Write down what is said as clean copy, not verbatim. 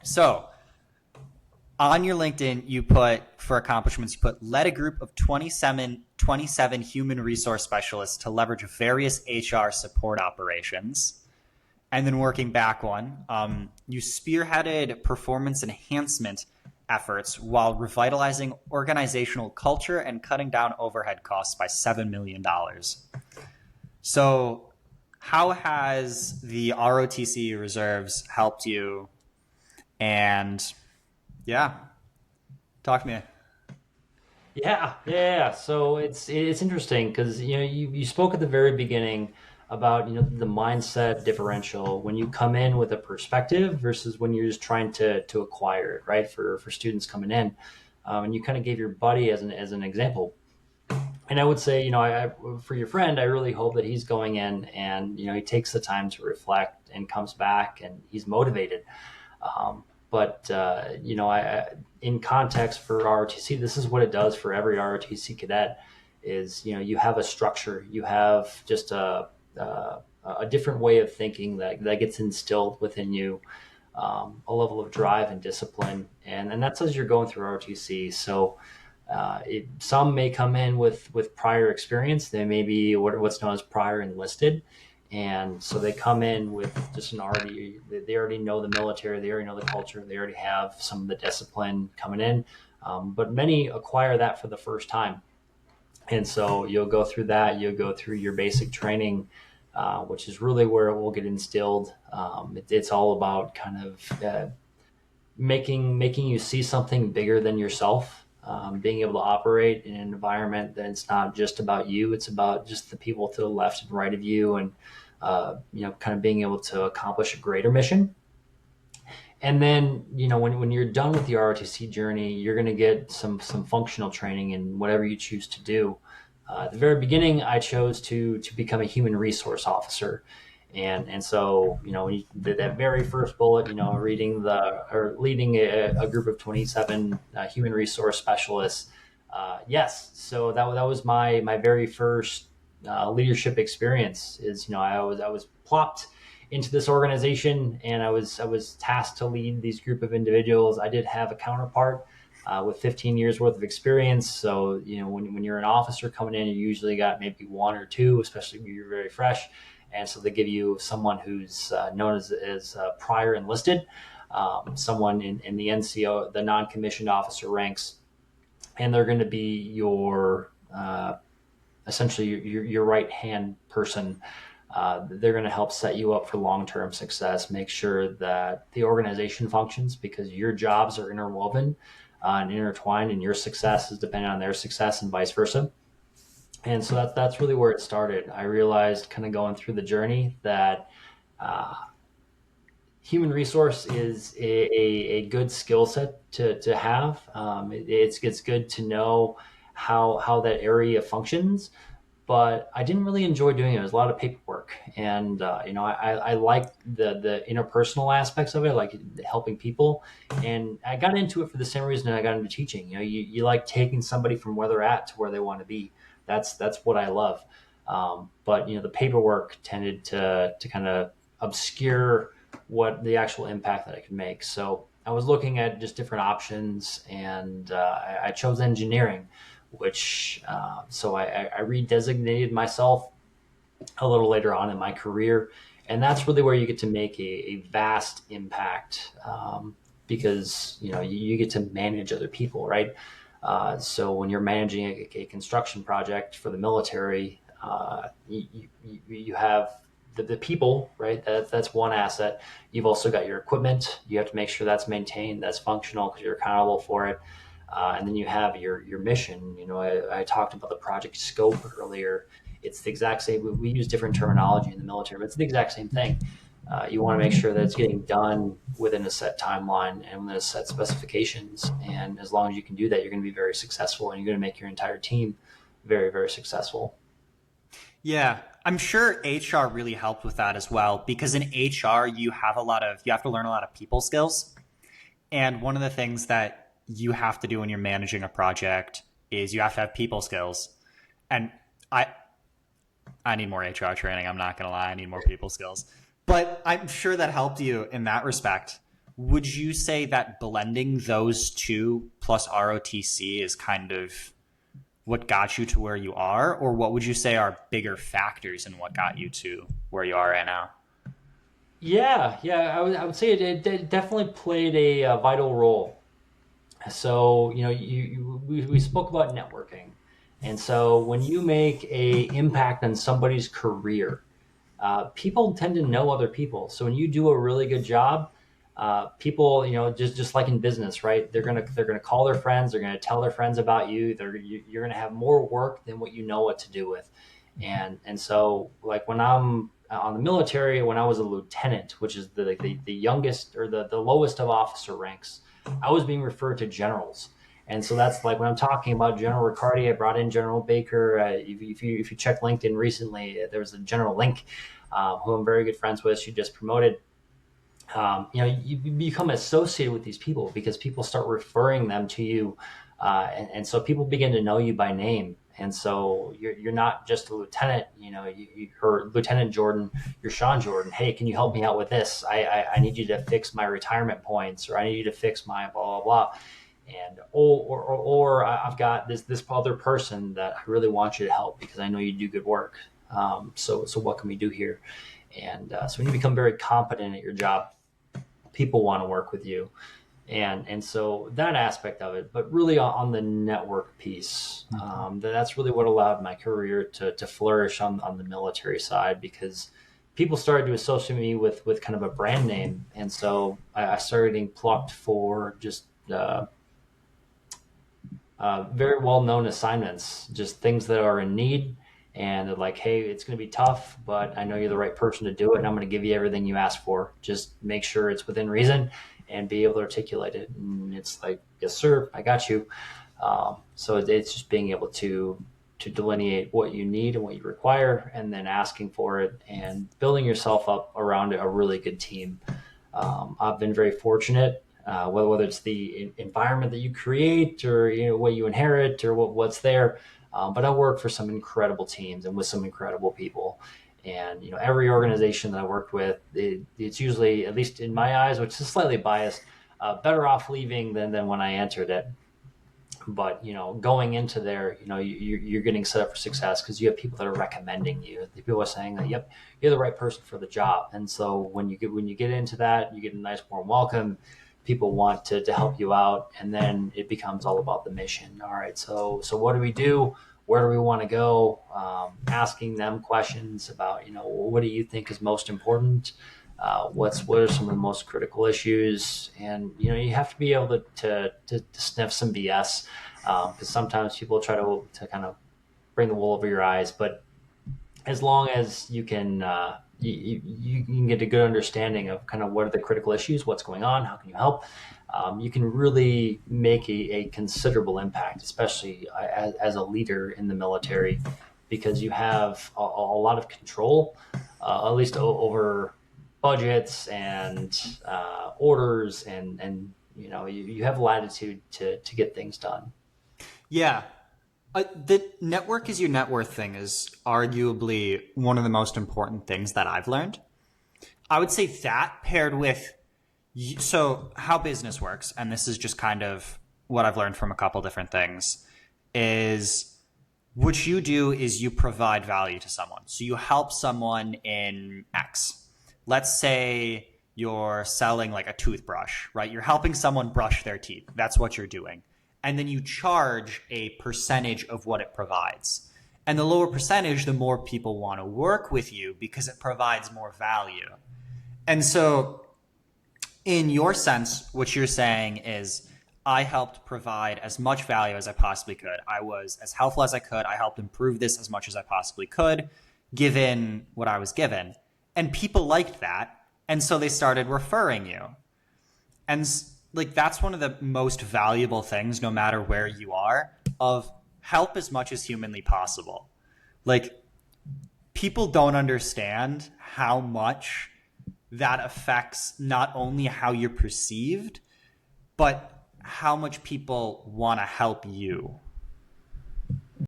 So on your LinkedIn, you put, for accomplishments, you put led a group of 27 human resource specialists to leverage various HR support operations. And then working back one, you spearheaded performance enhancement efforts while revitalizing organizational culture and cutting down overhead costs by $7 million. So how has the ROTC reserves helped you? And yeah, talk to me. Yeah. So it's interesting because you spoke at the very beginning about the mindset differential when you come in with a perspective versus when you're just trying to acquire it, right? For students coming in, and you kind of gave your buddy as an example. And I would say, for your friend, I really hope that he's going in and he takes the time to reflect and comes back and he's motivated. But in context for ROTC, this is what it does for every ROTC cadet. Is you have a structure, you have just a different way of thinking that gets instilled within you, a level of drive and discipline, and that's as you're going through ROTC. So. Some may come in with prior experience. They may be what's known as prior enlisted, and so they come in with just they already know the military, they already know the culture, they already have some of the discipline coming in. But many acquire that for the first time, and so you'll go through that. You'll go through your basic training, which is really where it will get instilled. It's all about kind of making you see something bigger than yourself. Being able to operate in an environment that it's not just about you, it's about just the people to the left and right of you, and kind of being able to accomplish a greater mission. And then when you're done with the ROTC journey, you're going to get some functional training in whatever you choose to do. At the very beginning, I chose to become a human resource officer. And so, when you did that very first bullet, leading a group of 27 human resource specialists. Yes. So that was my very first leadership experience is, I was plopped into this organization and I was tasked to lead these group of individuals. I did have a counterpart with 15 years worth of experience. So, when you're an officer coming in, you usually got maybe one or two, especially when you're very fresh. And so they give you someone who's known as prior enlisted, someone in the NCO, the non-commissioned officer ranks, and they're going to be your essentially your right hand person. They're going to help set you up for long-term success, make sure that the organization functions because your jobs are interwoven and intertwined, and your success is dependent on their success and vice versa. And so that's really where it started. I realized kind of going through the journey that human resource is a good skill set to have. It's good to know how that area functions, but I didn't really enjoy doing it. It was a lot of paperwork, and I like the interpersonal aspects of it, like helping people. And I got into it for the same reason I got into teaching. You like taking somebody from where they're at to where they want to be. That's what I love. But the paperwork tended to kind of obscure what the actual impact that I could make. So I was looking at just different options, and I chose engineering, which so I redesignated myself a little later on in my career, and that's really where you get to make a vast impact because you get to manage other people, right? So when you're managing a construction project for the military, you have the people, right? That's one asset. You've also got your equipment. You have to make sure that's maintained, that's functional because you're accountable for it. And then you have your mission. I talked about the project scope earlier. It's the exact same. We use different terminology in the military, but it's the exact same thing. You want to make sure that it's getting done within a set timeline and within a set specifications. And as long as you can do that, you're going to be very successful, and you're going to make your entire team very, very successful. Yeah, I'm sure HR really helped with that as well because in HR you have to learn a lot of people skills. And one of the things that you have to do when you're managing a project is you have to have people skills. And I I need more HR training. I'm not going to lie. I need more people skills. But I'm sure that helped you in that respect. would you say that blending those two plus ROTC is kind of what got you to where you are? Or what would you say are bigger factors in what got you to where you are right now? Yeah, I would say it definitely played a vital role. So, we spoke about networking. And so when you make a impact on somebody's career, people tend to know other people. So when you do a really good job, people, just like in business, right? They're gonna call their friends. They're gonna tell their friends about you. You're gonna have more work than what you know what to do with. And so like when I'm on the military, when I was a lieutenant, which is the youngest or the lowest of officer ranks, I was being referred to generals. And so that's like when I'm talking about General Riccardi, I brought in General Baker. If you check LinkedIn recently, there was a General Link, who I'm very good friends with. She just promoted. You become associated with these people because people start referring them to you, and so people begin to know you by name. And so you're not just a lieutenant, or Lieutenant Jordan, you're Sean Jordan. Hey, can you help me out with this? I need you to fix my retirement points, or I need you to fix my blah blah blah. And or I've got this other person that I really want you to help because I know you do good work. So what can we do here? And so when you become very competent at your job, people want to work with you. And so that aspect of it, but really on the network piece, that's really what allowed my career to flourish on the military side, because people started to associate me with kind of a brand name. And so I started getting plucked for just very well known assignments, just things that are in need. And they're like, hey, it's going to be tough, but I know you're the right person to do it. And I'm going to give you everything you ask for. Just make sure it's within reason and be able to articulate it. And it's like, yes, sir, I got you. So it's just being able to delineate what you need and what you require, and then asking for it and building yourself up around a really good team. I've been very fortunate, whether it's the environment that you create, or what you inherit, or what's there. But I work for some incredible teams and with some incredible people. And every organization that I worked with, it's usually, at least in my eyes, which is slightly biased, better off leaving than when I entered it. But going into there, you're getting set up for success because you have people that are recommending you. The people are saying that, yep, you're the right person for the job. And so when you get into that, you get a nice warm welcome. People want to help you out, and then it becomes all about the mission. All right, so what do we do? Where do we want to go? Asking them questions about, what do you think is most important? What are some of the most critical issues? And you have to be able to sniff some BS, because sometimes people try to kind of bring the wool over your eyes. But as long as you can, you can get a good understanding of kind of what are the critical issues, what's going on, how can you help. You can really make a considerable impact, especially as a leader in the military, because you have a lot of control, at least over budgets and orders, and you have latitude to get things done. Yeah. The network is your net worth thing is arguably one of the most important things that I've learned. I would say that paired with, so how business works, and this is just kind of what I've learned from a couple different things, is what you do is you provide value to someone. So you help someone in X. Let's say you're selling like a toothbrush, right? You're helping someone brush their teeth. That's what you're doing. And then you charge a percentage of what it provides. And the lower percentage, the more people want to work with you because it provides more value. And so in your sense, what you're saying is, I helped provide as much value as I possibly could. I was as helpful as I could. I helped improve this as much as I possibly could, given what I was given. And people liked that. And so they started referring you. And like, that's one of the most valuable things, no matter where you are, of help as much as humanly possible. Like, people don't understand how much that affects not only how you're perceived, but how much people want to help you.